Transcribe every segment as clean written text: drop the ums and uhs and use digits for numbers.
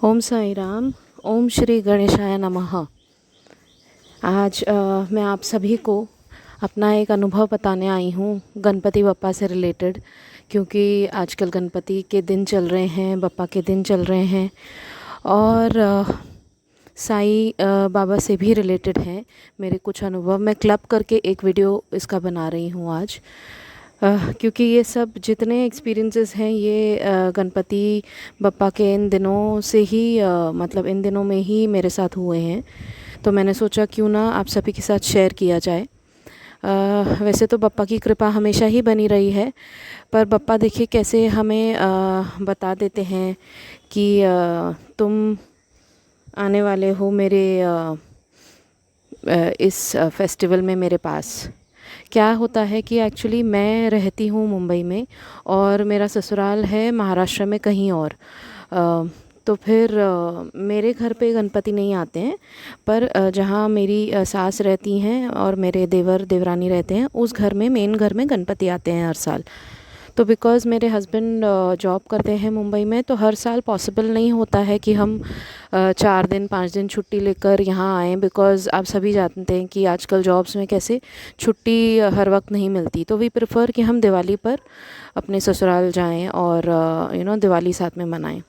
ओम साई राम। ओम श्री गणेशाय नमः। आज मैं आप सभी को अपना एक अनुभव बताने आई हूँ गणपति बप्पा से रिलेटेड, क्योंकि आजकल गणपति के दिन चल रहे हैं, बप्पा के दिन चल रहे हैं और साई बाबा से भी रिलेटेड हैं मेरे कुछ अनुभव। मैं क्लब करके एक वीडियो इसका बना रही हूँ आज, क्योंकि ये सब जितने एक्सपीरियंसेस हैं ये गणपति बप्पा के इन दिनों से ही मतलब इन दिनों में ही मेरे साथ हुए हैं। तो मैंने सोचा क्यों ना आप सभी के साथ शेयर किया जाए। वैसे तो बप्पा की कृपा हमेशा ही बनी रही है, पर बप्पा देखिए कैसे हमें बता देते हैं कि तुम आने वाले हो मेरे इस फेस्टिवल में मेरे पास। क्या होता है कि एक्चुअली मैं रहती हूँ मुंबई में और मेरा ससुराल है महाराष्ट्र में कहीं और। तो फिर मेरे घर पे गणपति नहीं आते हैं, पर जहाँ मेरी सास रहती हैं और मेरे देवर देवरानी रहते हैं उस घर में, मेन घर में गणपति आते हैं हर साल। तो बिकॉज़ मेरे हस्बैंड जॉब करते हैं मुंबई में, तो हर साल पॉसिबल नहीं होता है कि हम 4 दिन 5 दिन छुट्टी लेकर यहाँ आएँ, बिकॉज़ आप सभी जानते हैं कि आजकल जॉब्स में कैसे छुट्टी हर वक्त नहीं मिलती। तो वी प्रेफर कि हम दिवाली पर अपने ससुराल जाएं और दिवाली साथ में मनाएं।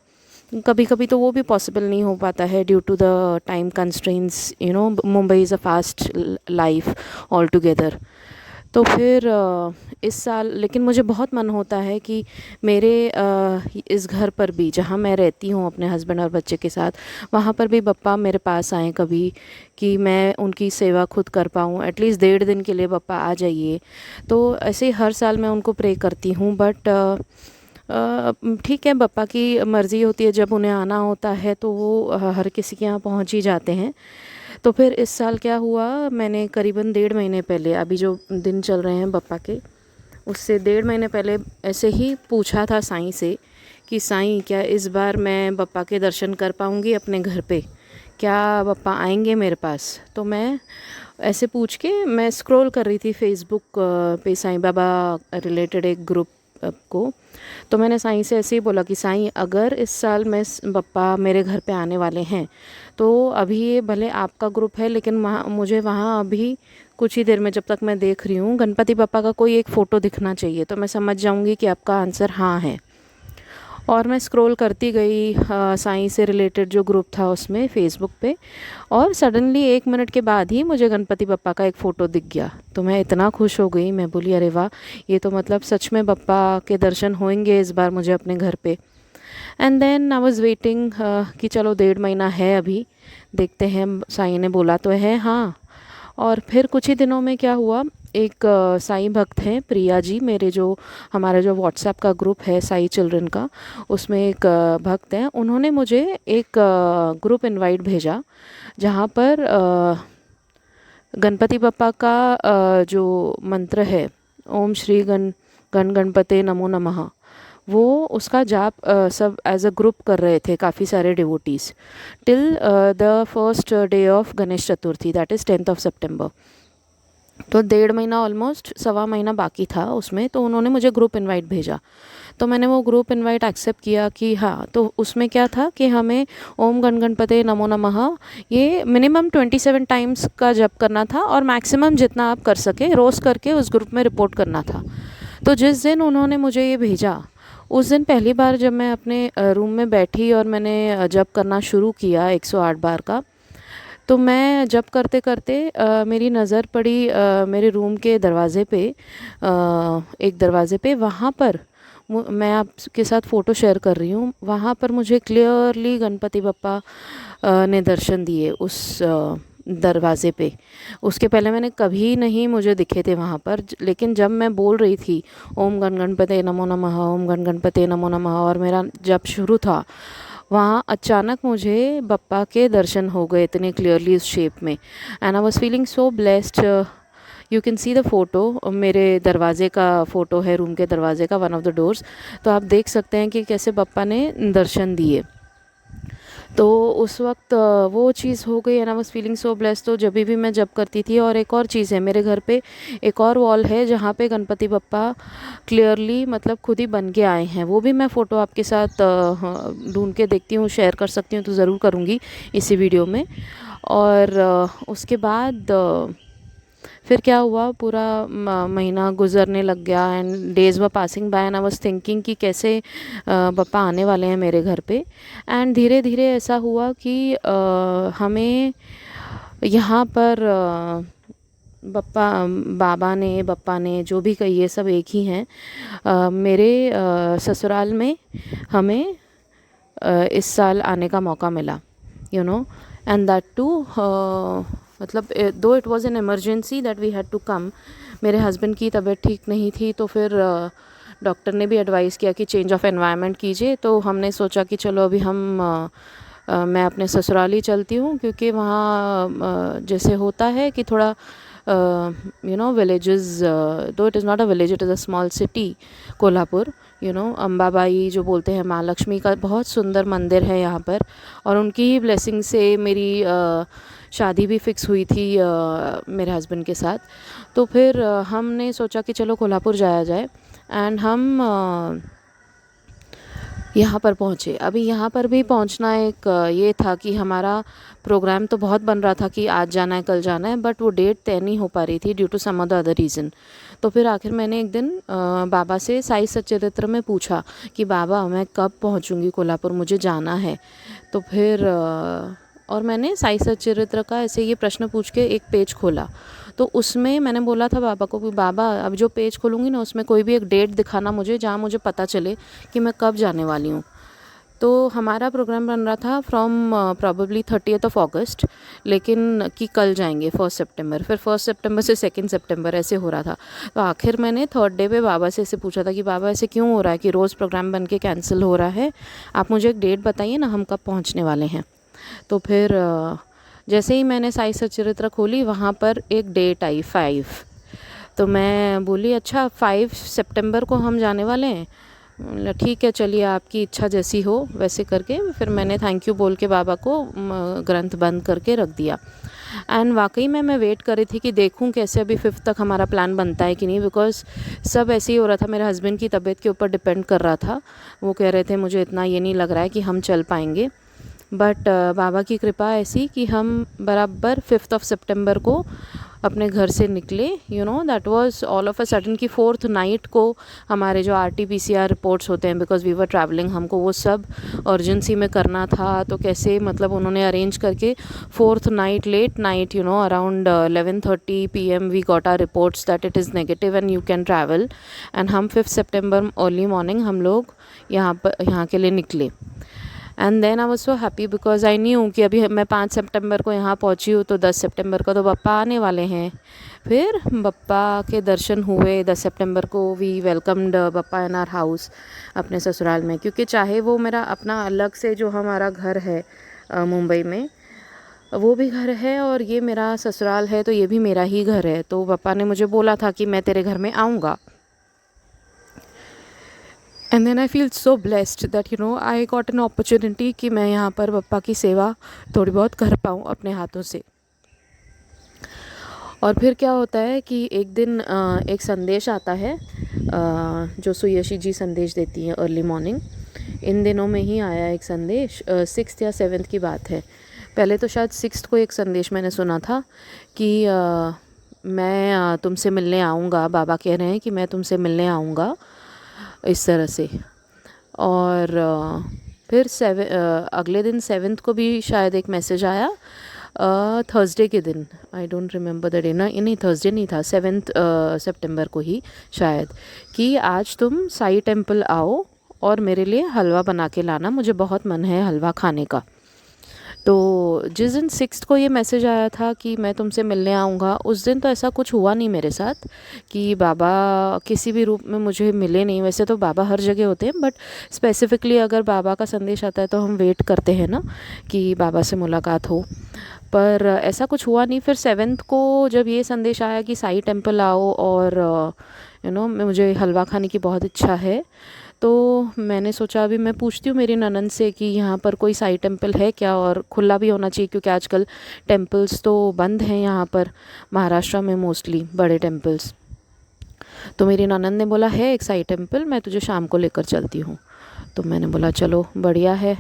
कभी कभी तो वो भी पॉसिबल नहीं हो पाता है due to the time constraints. Mumbai is a fast life all together. तो फिर इस साल लेकिन मुझे बहुत मन होता है कि मेरे इस घर पर भी, जहाँ मैं रहती हूँ अपने हस्बैंड और बच्चे के साथ, वहाँ पर भी बप्पा मेरे पास आएँ कभी, कि मैं उनकी सेवा खुद कर पाऊँ। एटलीस्ट 1.5 दिन के लिए बप्पा आ जाइए। तो ऐसे ही हर साल मैं उनको प्रे करती हूँ, बट ठीक है, बप्पा की मर्ज़ी होती है, जब उन्हें आना होता है तो वो हर किसी के यहाँ पहुँच ही जाते हैं। तो फिर इस साल क्या हुआ, मैंने करीबन 1.5 महीने पहले, अभी जो दिन चल रहे हैं बप्पा के, उससे 1.5 महीने पहले ऐसे ही पूछा था साईं से कि साईं क्या इस बार मैं बप्पा के दर्शन कर पाऊँगी अपने घर पे, क्या बप्पा आएंगे मेरे पास। तो मैं ऐसे पूछ के मैं स्क्रॉल कर रही थी फेसबुक पे साईं बाबा रिलेटेड एक ग्रुप को। तो मैंने साईं से ऐसे ही बोला कि साईं अगर इस साल मैं बप्पा मेरे घर पे आने वाले हैं, तो अभी ये भले आपका ग्रुप है, लेकिन मुझे वहाँ अभी कुछ ही देर में, जब तक मैं देख रही हूँ, गणपति बप्पा का कोई एक फ़ोटो दिखना चाहिए, तो मैं समझ जाऊँगी कि आपका आंसर हाँ है। और मैं स्क्रॉल करती गई साईं से रिलेटेड जो ग्रुप था उसमें फेसबुक पे, और सडनली 1 मिनट के बाद ही मुझे गणपति बप्पा का एक फ़ोटो दिख गया। तो मैं इतना खुश हो गई, मैं बोली अरे वाह, ये तो मतलब सच में बप्पा के दर्शन होंगे इस बार मुझे अपने घर पे। And then I was waiting कि चलो 1.5 महीना है अभी, देखते हैं। साईं ने बोला तो है हाँ। और फिर कुछ ही दिनों में क्या हुआ, एक साईं भक्त हैं प्रिया जी, मेरे जो हमारा जो व्हाट्सएप का ग्रुप है साई चिल्ड्रन का, उसमें एक भक्त हैं, उन्होंने मुझे एक ग्रुप इनवाइट भेजा, जहाँ पर गणपति बप्पा का जो मंत्र है, ओम श्री गण गणपते नमो नमः, वो उसका जाप सब एज अ ग्रुप कर रहे थे काफ़ी सारे devotees, till the first day of Ganesh Chaturthi, that is 10th सितंबर। तो 1.5 महीना, ऑलमोस्ट 1.25 महीना बाकी था उसमें। तो उन्होंने मुझे ग्रुप इनवाइट भेजा, तो मैंने वो ग्रुप इनवाइट एक्सेप्ट किया कि हाँ। तो उसमें क्या था कि हमें ओम गण गणपते नमो नमः ये मिनिमम 27 टाइम्स का जप करना था, और मैक्सिमम जितना आप कर सके रोज़ करके उस ग्रुप में रिपोर्ट करना था। तो जिस दिन उन्होंने मुझे ये भेजा, उस दिन पहली बार जब मैं अपने रूम में बैठी और मैंने जप करना शुरू किया 108 बार का, तो मैं जब करते करते मेरी नज़र पड़ी मेरे रूम के दरवाज़े पे, एक दरवाज़े पे, वहाँ पर मैं आपके साथ फ़ोटो शेयर कर रही हूँ, वहाँ पर मुझे क्लियरली गणपति बप्पा ने दर्शन दिए उस दरवाज़े पे। उसके पहले मैंने कभी नहीं मुझे दिखे थे वहाँ पर, लेकिन जब मैं बोल रही थी ओम गण गणपते नमो नमः, ओम गण गणपते नमो नमः, और मेरा जब शुरू था, वहाँ अचानक मुझे बप्पा के दर्शन हो गए इतने क्लियरली उस शेप में। And I was feeling so blessed. You can see the photo, मेरे दरवाज़े का फ़ोटो है, रूम के दरवाज़े का, वन ऑफ द डोर्स। तो आप देख सकते हैं कि कैसे बप्पा ने दर्शन दिए। तो उस वक्त वो चीज़ हो गई and I was feeling so blessed. तो जब भी मैं जब करती थी, और एक और चीज़ है मेरे घर पे, एक और वॉल है जहाँ पे गणपति बप्पा क्लियरली मतलब खुद ही बन के आए हैं। वो भी मैं फ़ोटो आपके साथ ढूंढ के देखती हूँ, शेयर कर सकती हूँ तो ज़रूर करूँगी इसी वीडियो में। और उसके बाद फिर क्या हुआ, पूरा महीना गुजरने लग गया and days were passing by and I was thinking कि कैसे पापा आने वाले हैं मेरे घर पे। एंड धीरे धीरे ऐसा हुआ कि हमें यहाँ पर बप्पा ने जो भी कहिए सब एक ही हैं, मेरे ससुराल में हमें इस साल आने का मौका मिला, you know. And that too मतलब दो it was an emergency that we had to come. मेरे हस्बैंड की तबीयत ठीक नहीं थी, तो फिर डॉक्टर ने भी एडवाइस किया कि चेंज ऑफ एनवायरनमेंट कीजिए। तो हमने सोचा कि चलो अभी मैं अपने ससुराल ही चलती हूँ, क्योंकि वहाँ जैसे होता है कि थोड़ा villages, though it is not a village, it is a small city Kolhapur, Ambabai जो बोलते हैं, माँ लक्ष्मी का बहुत सुंदर मंदिर है यहाँ पर। और उनकी ही ब्लेसिंग से मेरी शादी भी फिक्स हुई थी मेरे हस्बैंड के साथ। तो फिर हमने सोचा कि चलो कोल्हापुर जाया जाए एंड हम यहाँ पर पहुँचे। अभी यहाँ पर भी पहुँचना एक ये था कि हमारा प्रोग्राम तो बहुत बन रहा था कि आज जाना है कल जाना है, बट वो डेट तय नहीं हो पा रही थी due to some other reason. तो फिर आखिर मैंने एक दिन बाबा से साई सच्चरित्र में पूछा कि बाबा मैं कब पहुँचूँगी कोल्हापुर, मुझे जाना है। तो फिर और मैंने साई सच्चरित्र का ऐसे ये प्रश्न पूछ के एक पेज खोला। तो उसमें मैंने बोला था बाबा को कि बाबा अब जो पेज खोलूँगी ना, उसमें कोई भी एक डेट दिखाना मुझे, जहाँ मुझे पता चले कि मैं कब जाने वाली हूँ। तो हमारा प्रोग्राम बन रहा था फ्रॉम प्रॉबेबली 30th ऑफ अगस्त, लेकिन कि कल जाएंगे 1 सितंबर, फिर 1 सितंबर से 2 सितंबर ऐसे हो रहा था। तो आखिर मैंने 3rd डे पे बाबा से ऐसे पूछा था कि बाबा ऐसे क्यों हो रहा है कि रोज़ प्रोग्राम बन के कैंसिल हो रहा है, आप मुझे एक डेट बताइए ना, हम कब पहुँचने वाले हैं। तो फिर जैसे ही मैंने साई सच्चरित्र खोली, वहाँ पर एक डेट आई 5। तो मैं बोली अच्छा 5 सितंबर को हम जाने वाले हैं। ठीक है चलिए, आपकी इच्छा जैसी हो वैसे करके फिर मैंने थैंक यू बोल के बाबा को ग्रंथ बंद करके रख दिया। एंड वाकई में मैं वेट कर रही थी कि देखूं कैसे अभी 5 तक हमारा प्लान बनता है कि नहीं, बिकॉज सब ऐसे ही हो रहा था, मेरे हस्बैंड की तबीयत के ऊपर डिपेंड कर रहा था। वो कह रहे थे मुझे इतना ये नहीं लग रहा है कि हम चल पाएंगे, बट बाबा की कृपा ऐसी कि हम बराबर 5th ऑफ सितंबर को अपने घर से निकले। That was all of a sudden कि 4th नाइट को हमारे जो RT-PCR रिपोर्ट्स होते हैं, बिकॉज वी वर ट्रैवलिंग, हमको वो सब अर्जेंसी में करना था। तो कैसे मतलब उन्होंने अरेंज करके 4th night late night around 11:30 PM we got our reports that it is negative and you can travel. And हम 5 सितंबर अर्ली मॉर्निंग हम लोग यहाँ के लिए निकले। And then I was so happy because I knew कि अभी मैं 5 सितंबर को यहाँ पहुँची हूँ, तो 10 सितंबर को तो बप्पा आने वाले हैं। फिर बप्पा के दर्शन हुए। 10 सितंबर को we welcomed Bappa in our house, अपने ससुराल में, क्योंकि चाहे वो मेरा अपना अलग से जो हमारा घर है मुंबई में, वो भी घर है और ये मेरा ससुराल है, तो ये भी मेरा ही घर है। तो बप्पा ने मुझे बोला था कि मैं तेरे घर में आऊँगा। And then I feel so blessed that I got an opportunity कि मैं यहाँ पर पप्पा की सेवा थोड़ी बहुत कर पाऊँ अपने हाथों से। और फिर क्या होता है कि एक दिन एक संदेश आता है जो सुयशी जी संदेश देती हैं अर्ली मॉर्निंग। इन दिनों में ही आया एक संदेश, 6th या 7th की बात है। पहले तो शायद 6th को एक संदेश मैंने सुना था कि मैं तुमसे मिलने आऊँगा, बाबा कह रहे हैं कि मैं तुमसे मिलने आऊँगा, इस तरह से। और फिर अगले दिन 7th को भी शायद एक मैसेज आया, थर्सडे के दिन, I don't remember the day, नहीं थर्सडे नहीं था, 7th सितंबर को ही शायद, कि आज तुम साई टेम्पल आओ और मेरे लिए हलवा बना के लाना, मुझे बहुत मन है हलवा खाने का। तो जिस दिन 6th को ये मैसेज आया था कि मैं तुमसे मिलने आऊँगा, उस दिन तो ऐसा कुछ हुआ नहीं मेरे साथ कि बाबा किसी भी रूप में मुझे मिले नहीं। वैसे तो बाबा हर जगह होते हैं, बट स्पेसिफ़िकली अगर बाबा का संदेश आता है तो हम वेट करते हैं ना कि बाबा से मुलाकात हो, पर ऐसा कुछ हुआ नहीं। फिर 7th को जब ये संदेश आया कि साई टेम्पल आओ और मुझे हलवा खाने की बहुत इच्छा है, तो मैंने सोचा अभी मैं पूछती हूँ मेरी ननंद से कि यहाँ पर कोई साई टेम्पल है क्या, और खुला भी होना चाहिए क्योंकि आजकल टेम्पल्स तो बंद हैं यहाँ पर महाराष्ट्र में मोस्टली बड़े टेम्पल्स। तो मेरी ननंद ने बोला है एक साई टेम्पल, मैं तुझे शाम को लेकर चलती हूँ। तो मैंने बोला चलो बढ़िया है।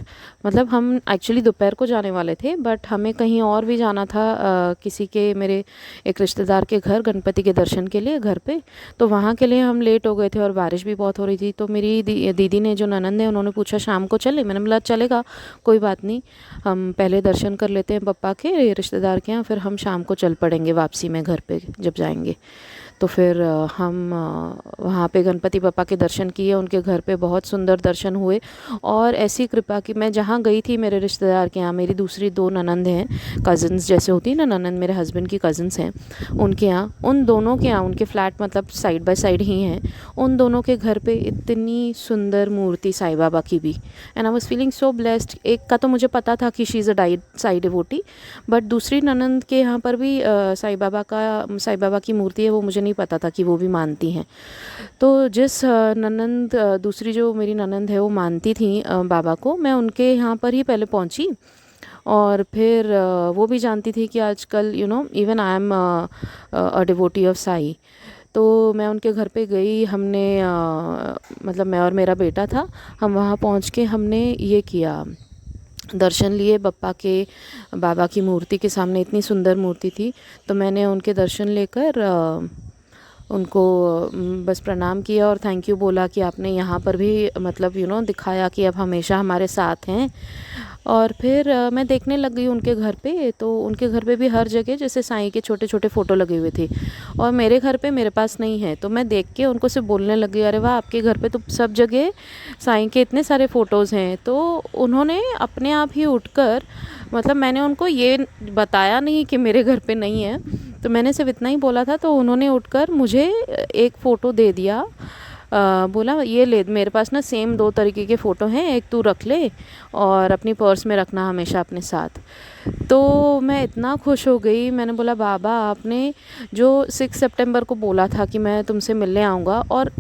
मतलब हम एक्चुअली दोपहर को जाने वाले थे, बट हमें कहीं और भी जाना था, किसी के मेरे एक रिश्तेदार के घर गणपति के दर्शन के लिए घर पे। तो वहाँ के लिए हम लेट हो गए थे और बारिश भी बहुत हो रही थी। तो मेरी दीदी ने जो ननंद है उन्होंने पूछा शाम को चले, मैंने बोला चलेगा कोई बात नहीं, हम पहले दर्शन कर लेते हैं पप्पा के रिश्तेदार के यहाँ, फिर हम शाम को चल पड़ेंगे वापसी में घर पे जब जाएंगे। तो फिर हम वहाँ पे गणपति बप्पा के दर्शन किए, उनके घर पे बहुत सुंदर दर्शन हुए। और ऐसी कृपा कि मैं जहाँ गई थी मेरे रिश्तेदार के यहाँ, मेरी दूसरी दो ननंद हैं, कज़न्स जैसे होती है ना ननंद, मेरे हस्बैंड की कज़न्स हैं, उनके यहाँ, उन दोनों के यहाँ, उनके फ्लैट मतलब साइड बाय साइड ही हैं, उन दोनों के घर पे इतनी सुंदर मूर्ति साईं बाबा की भी। And I was feeling so blessed. एक का तो मुझे पता था कि she is a died Sai devotee, but दूसरी ननंद के यहाँ पर भी साईं बाबा की मूर्ति है, वो मुझे नहीं पता था कि वो भी मानती हैं। तो जिस ननंद दूसरी जो मेरी ननंद है वो मानती थी बाबा को, मैं उनके यहाँ पर ही पहले पहुँची। और फिर वो भी जानती थी कि आजकल even I am a devotee of Sai. तो मैं उनके घर पे गई, हमने मतलब मैं और मेरा बेटा था, हम वहाँ पहुँच के हमने ये किया, दर्शन लिए बप्पा के, बाबा की मूर्ति के सामने, इतनी सुंदर मूर्ति थी। तो मैंने उनके दर्शन लेकर उनको बस प्रणाम किया और थैंक यू बोला कि आपने यहाँ पर भी मतलब दिखाया कि अब हमेशा हमारे साथ हैं। और फिर मैं देखने लग गई उनके घर पे, तो उनके घर पे भी हर जगह जैसे साईं के छोटे छोटे फ़ोटो लगे हुए थे, और मेरे घर पे मेरे पास नहीं है। तो मैं देख के उनको से बोलने लग गई, अरे वाह आपके घर पे तो सब जगह साईं के इतने सारे फ़ोटोज़ हैं। तो उन्होंने अपने आप ही उठकर, मतलब मैंने उनको ये बताया नहीं कि मेरे घर पे नहीं है, तो मैंने सिर्फ इतना ही बोला था, तो उन्होंने उठकर मुझे एक फ़ोटो दे दिया। बोला ये ले, मेरे पास ना सेम दो तरीके के फ़ोटो हैं, एक तू रख ले और अपनी पर्स में रखना हमेशा अपने साथ। तो मैं इतना खुश हो गई, मैंने बोला बाबा आपने जो 6 सितंबर को बोला था कि मैं तुमसे मिलने आऊँगा, और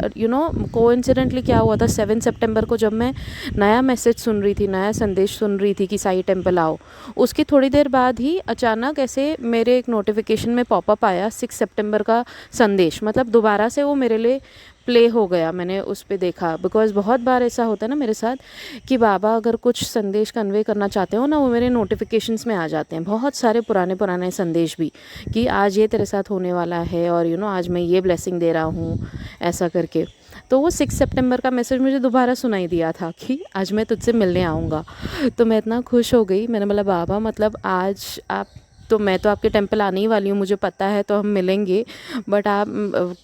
कोइंसिडेंटली क्या हुआ था, 7 सितंबर को जब मैं नया मैसेज सुन रही थी, नया संदेश सुन रही थी कि साई टेम्पल आओ, उसकी थोड़ी देर बाद ही अचानक ऐसे मेरे एक नोटिफिकेशन में पॉपअप आया 6 सितंबर का संदेश, मतलब दोबारा से वो मेरे लिए प्ले हो गया। मैंने उस पे देखा, बिकॉज़ बहुत बार ऐसा होता है ना मेरे साथ कि बाबा अगर कुछ संदेश कन्वे करना चाहते हो ना, वो मेरे नोटिफिकेशंस में आ जाते हैं, बहुत सारे पुराने पुराने संदेश भी, कि आज ये तेरे साथ होने वाला है और आज मैं ये ब्लेसिंग दे रहा हूँ, ऐसा करके। तो वो 6 सितंबर का मैसेज मुझे दोबारा सुनाई दिया था कि आज मैं तुझसे मिलने आऊँगा। तो मैं इतना खुश हो गई, मैंने बोला बाबा मतलब आज आप, तो मैं तो आपके टेम्पल आने ही वाली हूँ, मुझे पता है, तो हम मिलेंगे, बट आप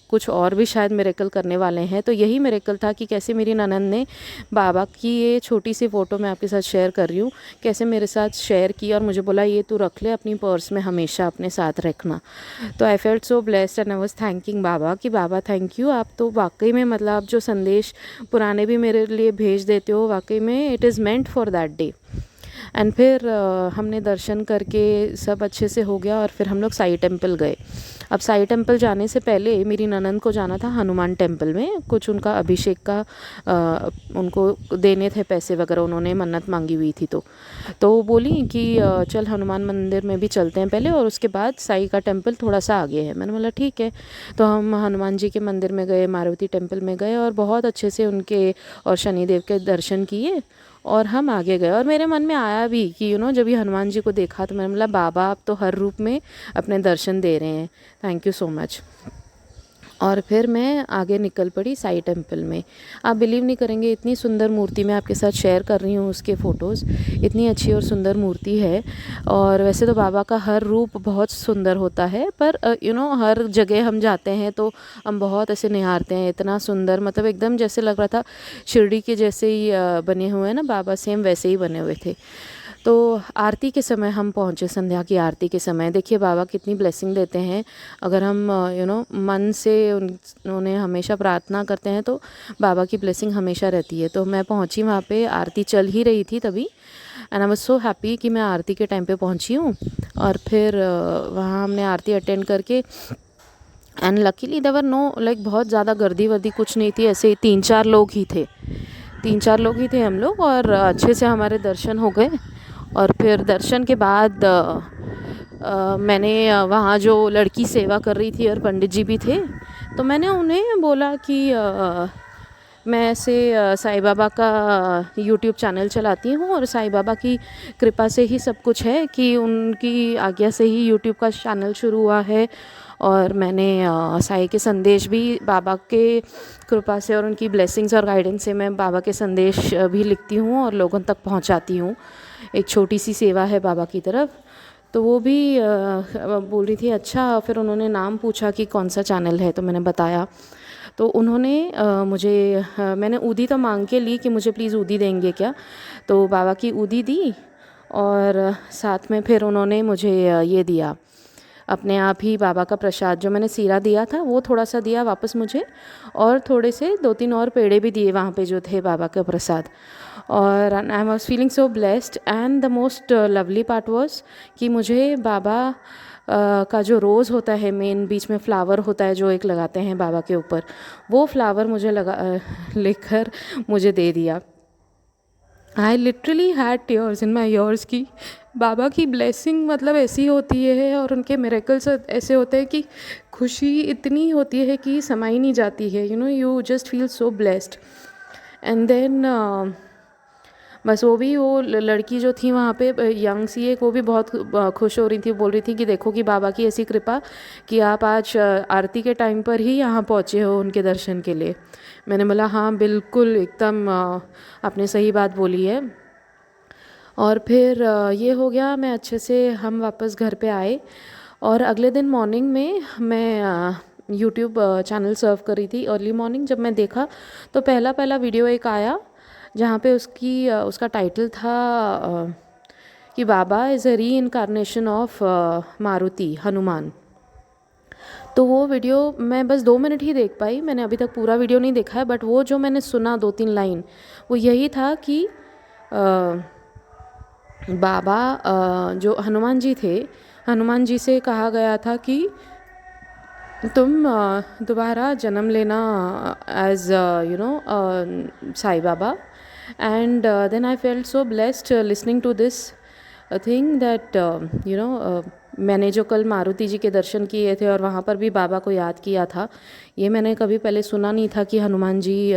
कुछ और भी शायद मिरेकल करने वाले हैं। तो यही मिरेकल था कि कैसे मेरी ननंद ने बाबा की ये छोटी सी फ़ोटो मैं आपके साथ शेयर कर रही हूँ, कैसे मेरे साथ शेयर की और मुझे बोला ये तू रख ले अपनी पर्स में, हमेशा अपने साथ रखना। तो I felt so blessed and I was thanking Baba कि बाबा थैंक यू, आप तो वाकई में मतलब आप जो संदेश पुराने भी मेरे लिए भेज देते हो, वाकई में it is meant for that day. And फिर हमने दर्शन करके सब अच्छे से हो गया और फिर हम लोग साई टेम्पल गए। अब साई टेम्पल जाने से पहले मेरी ननंद को जाना था हनुमान टेम्पल में, कुछ उनका अभिषेक का उनको देने थे पैसे वगैरह, उन्होंने मन्नत मांगी हुई थी। तो वो बोली कि चल हनुमान मंदिर में भी चलते हैं पहले, और उसके बाद साई का टेम्पल थोड़ा सा आगे है। मैंने बोला ठीक है। तो हम हनुमान जी के मंदिर में गए, मारुति टेम्पल में गए और बहुत अच्छे से उनके और शनिदेव के दर्शन किए और हम आगे गए। और मेरे मन में आया भी कि जब ये हनुमान जी को देखा तो मैंने बोला बाबा आप तो हर रूप में अपने दर्शन दे रहे हैं, थैंक यू सो मच। और फिर मैं आगे निकल पड़ी साई टेम्पल में। आप बिलीव नहीं करेंगे, इतनी सुंदर मूर्ति मैं आपके साथ शेयर कर रही हूँ, उसके फ़ोटोज़, इतनी अच्छी और सुंदर मूर्ति है। और वैसे तो बाबा का हर रूप बहुत सुंदर होता है, पर हर जगह हम जाते हैं तो हम बहुत ऐसे निहारते हैं, इतना सुंदर, मतलब एकदम जैसे लग रहा था शिरडी के जैसे ही बने हुए हैं ना बाबा, सेम वैसे ही बने हुए थे। तो आरती के समय हम पहुँचे, संध्या की आरती के समय। देखिए बाबा कितनी ब्लेसिंग देते हैं, अगर हम मन से उन्हें हमेशा प्रार्थना करते हैं तो बाबा की ब्लेसिंग हमेशा रहती है। तो मैं पहुँची वहाँ पे, आरती चल ही रही थी तभी, and I was so happy कि मैं आरती के टाइम पे पहुँची हूँ। और फिर वहाँ हमने आरती अटेंड करके and luckily there were no like बहुत ज़्यादा गर्दी वर्दी कुछ नहीं थी, ऐसे 3-4 लोग ही थे, 3-4 लोग ही थे हम लोग, और अच्छे से हमारे दर्शन हो गए। और फिर दर्शन के बाद मैंने वहाँ जो लड़की सेवा कर रही थी और पंडित जी भी थे, तो मैंने उन्हें बोला कि मैं ऐसे साईं बाबा का यूट्यूब चैनल चलाती हूँ, और साईं बाबा की कृपा से ही सब कुछ है, कि उनकी आज्ञा से ही यूट्यूब का चैनल शुरू हुआ है। और मैंने साईं के संदेश भी बाबा के कृपा से और उनकी ब्लेसिंग्स और गाइडेंस से मैं बाबा के संदेश भी लिखती हूँ और लोगों तक पहुँचाती हूँ। एक छोटी सी सेवा है बाबा की तरफ। तो वो भी बोल रही थी अच्छा, फिर उन्होंने नाम पूछा कि कौन सा चैनल है, तो मैंने बताया। तो उन्होंने मुझे मैंने ऊदी तो मांग के ली कि मुझे प्लीज़ ऊदी देंगे क्या, तो बाबा की ऊदी दी, और साथ में फिर उन्होंने मुझे ये दिया, अपने आप ही बाबा का प्रसाद जो मैंने सीरा दिया था वो थोड़ा सा दिया वापस मुझे, और थोड़े से 2-3 और पेड़े भी दिए वहाँ पे जो थे बाबा का प्रसाद। और I was feeling so blessed, and the most lovely part was कि मुझे बाबा का जो रोज़ होता है मेन बीच में फ्लावर होता है जो एक लगाते हैं बाबा के ऊपर, वो फ्लावर मुझे लेकर मुझे दे दिया। I literally had tears in my years की बाबा की ब्लेसिंग मतलब ऐसी होती है, और उनके मिरेकल्स ऐसे होते हैं कि खुशी इतनी होती है कि समाई नहीं जाती है, you know, you just feel so blessed. And then बस वो भी वो लड़की जो थी वहाँ पे यंग सी एक, वो भी बहुत खुश हो रही थी, बोल रही थी कि देखो कि बाबा की ऐसी कृपा कि आप आज आरती के टाइम पर ही यहाँ पहुँचे हो उनके दर्शन के लिए। मैंने बोला हाँ बिल्कुल, एकदम आपने सही बात बोली है। और फिर ये हो गया, मैं अच्छे से हम वापस घर पे आए, और अगले दिन मॉर्निंग में मैं यूट्यूब चैनल सर्व कर रही थी अर्ली मॉर्निंग। जब मैं देखा तो पहला पहला वीडियो एक आया जहाँ पे उसका टाइटल था कि बाबा इज़ अ री इनकारनेशन ऑफ मारुति हनुमान। तो वो वीडियो मैं बस 2 मिनट ही देख पाई, मैंने अभी तक पूरा वीडियो नहीं देखा है, बट वो जो मैंने सुना 2-3 लाइन वो यही था कि बाबा जो हनुमान जी थे, हनुमान जी से कहा गया था कि तुम दोबारा जन्म लेना as you know Sai Baba. And then I felt so blessed listening to this thing that you know मैंने जो कल मारुति जी के दर्शन किए थे और वहाँ पर भी बाबा को याद किया था, ये मैंने कभी पहले सुना नहीं था कि हनुमान जी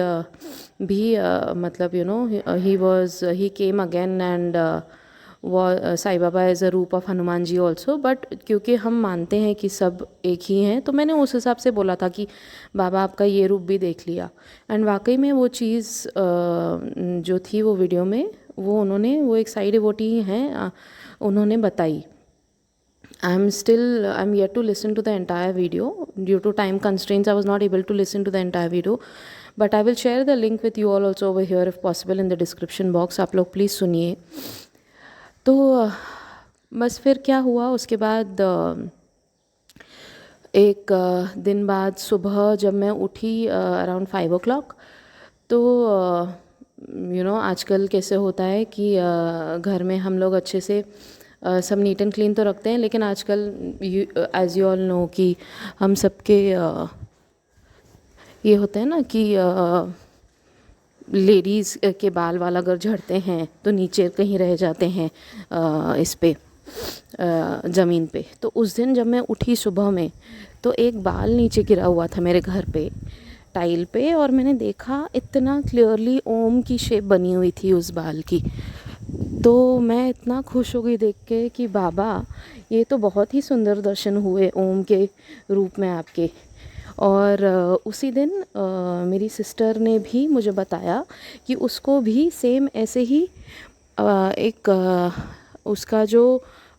भी मतलब you know he came again, and वो साईं बाबा एज अ रूप of Hanuman ji also. But क्योंकि हम मानते हैं कि सब एक ही हैं, तो मैंने उस हिसाब से बोला था कि बाबा आपका ये रूप भी देख लिया। एंड वाकई में वो चीज़ जो थी वो वीडियो में, वो उन्होंने, वो एक साई डिवोटी हैं, उन्होंने बताई। I'm yet to listen to the entire video. Due to time constraints, I was not able to listen to the entire video. But I will share the link with you all also over here if possible in the description box. आप लोग please सुनिए। तो बस फिर क्या हुआ उसके बाद, एक दिन बाद सुबह जब मैं उठी अराउंड 5 o'clock, तो यू नो आजकल कैसे होता है कि घर में हम लोग अच्छे से सब नीट एंड क्लीन तो रखते हैं, लेकिन आजकल एज यू ऑल नो कि हम सबके ये होता है ना कि लेडीज़ के बाल वाल अगर झड़ते हैं तो नीचे कहीं रह जाते हैं इस पे ज़मीन पे। तो उस दिन जब मैं उठी सुबह में, तो एक बाल नीचे गिरा हुआ था मेरे घर पे टाइल पे, और मैंने देखा इतना क्लियरली ओम की शेप बनी हुई थी उस बाल की। तो मैं इतना खुश हो गई देख के कि बाबा ये तो बहुत ही सुंदर दर्शन हुए ओम के रूप में आपके। और उसी दिन मेरी सिस्टर ने भी मुझे बताया कि उसको भी सेम ऐसे ही एक उसका जो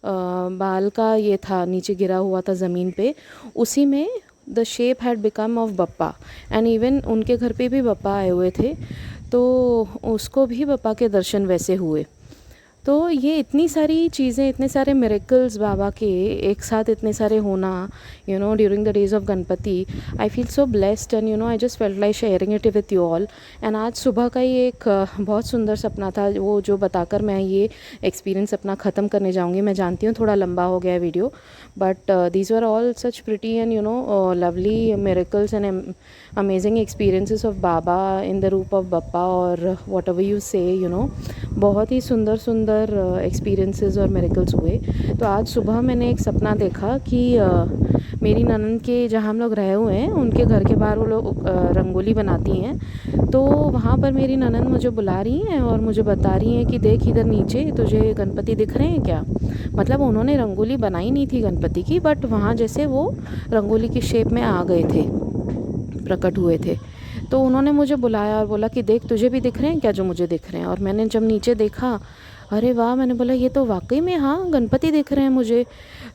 बाल का ये था नीचे गिरा हुआ था ज़मीन पे, उसी में the shape had become of Bappa. And even उनके घर पे भी बप्पा आए हुए थे, तो उसको भी बप्पा के दर्शन वैसे हुए। तो ये इतनी सारी चीज़ें, इतने सारे मिरेकल्स बाबा के एक साथ इतने सारे होना, during the days of Ganpati, I feel so blessed and I just felt like sharing it with you all. And आज सुबह का ही एक बहुत सुंदर सपना था, वो जो बताकर मैं ये एक्सपीरियंस अपना ख़त्म करने जाऊँगी। मैं जानती हूँ थोड़ा लंबा हो गया है video, but these were all such pretty and lovely miracles and amazing experiences of Baba in the रूप ऑफ बप्पा, और वॉट एवर यू से बहुत ही सुंदर सुंदर एक्सपीरियंसेस और मिरेकल्स हुए। तो आज सुबह मैंने एक सपना देखा कि मेरी ननंद के, जहाँ हम लोग रहे हुए हैं, उनके घर के बाहर वो लोग रंगोली बनाती हैं। तो वहाँ पर मेरी ननंद मुझे बुला रही हैं और मुझे बता रही हैं कि देख इधर नीचे तुझे गणपति दिख रहे हैं क्या। मतलब उन्होंने रंगोली बनाई नहीं थी गणपति की, बट वहाँ जैसे वो रंगोली की शेप में आ गए थे, प्रकट हुए थे। तो उन्होंने मुझे बुलाया और बोला कि देख तुझे भी दिख रहे हैं क्या जो मुझे दिख रहे हैं। और मैंने जब नीचे देखा, अरे वाह, मैंने बोला ये तो वाकई में हाँ गणपति दिख रहे हैं मुझे।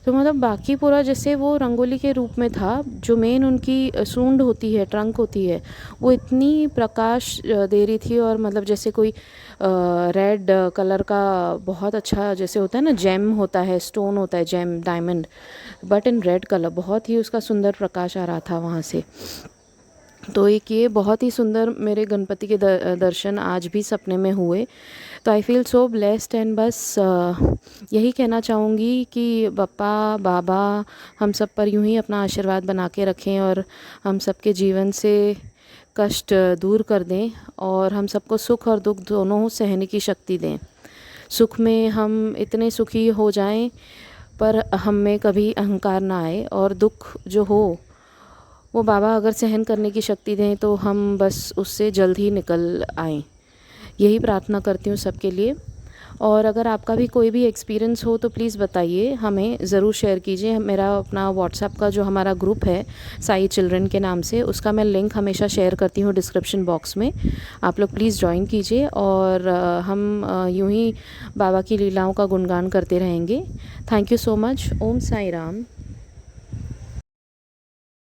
तो मतलब बाकी पूरा जैसे वो रंगोली के रूप में था, जो मेन उनकी सूंड होती है, ट्रंक होती है, वो इतनी प्रकाश दे रही थी। और मतलब जैसे कोई रेड कलर का बहुत अच्छा, जैसे होता है ना जेम होता है, स्टोन होता है gem, diamond, but in red colour, बहुत ही उसका सुंदर प्रकाश आ रहा था वहाँ से। तो एक ये बहुत ही सुंदर मेरे गणपति के दर्शन आज भी सपने में हुए। तो आई फील सो ब्लेस्ड एंड बस यही कहना चाहूँगी कि बप्पा बाबा हम सब पर यूं ही अपना आशीर्वाद बना के रखें, और हम सबके जीवन से कष्ट दूर कर दें, और हम सबको सुख और दुख दोनों सहने की शक्ति दें। सुख में हम इतने सुखी हो जाएं पर हम में कभी अहंकार ना आए, और दुख जो हो वो बाबा अगर सहन करने की शक्ति दें तो हम बस उससे जल्द ही निकल आएँ। यही प्रार्थना करती हूँ सबके लिए। और अगर आपका भी कोई भी एक्सपीरियंस हो तो प्लीज़ बताइए, हमें ज़रूर शेयर कीजिए। मेरा अपना व्हाट्सएप का जो हमारा ग्रुप है साई चिल्ड्रन के नाम से, उसका मैं लिंक हमेशा शेयर करती हूँ डिस्क्रिप्शन बॉक्स में। आप लोग प्लीज़ ज्वाइन कीजिए, और हम यूं ही बाबा की लीलाओं का गुणगान करते रहेंगे। Thank you so much. Om Sai Ram.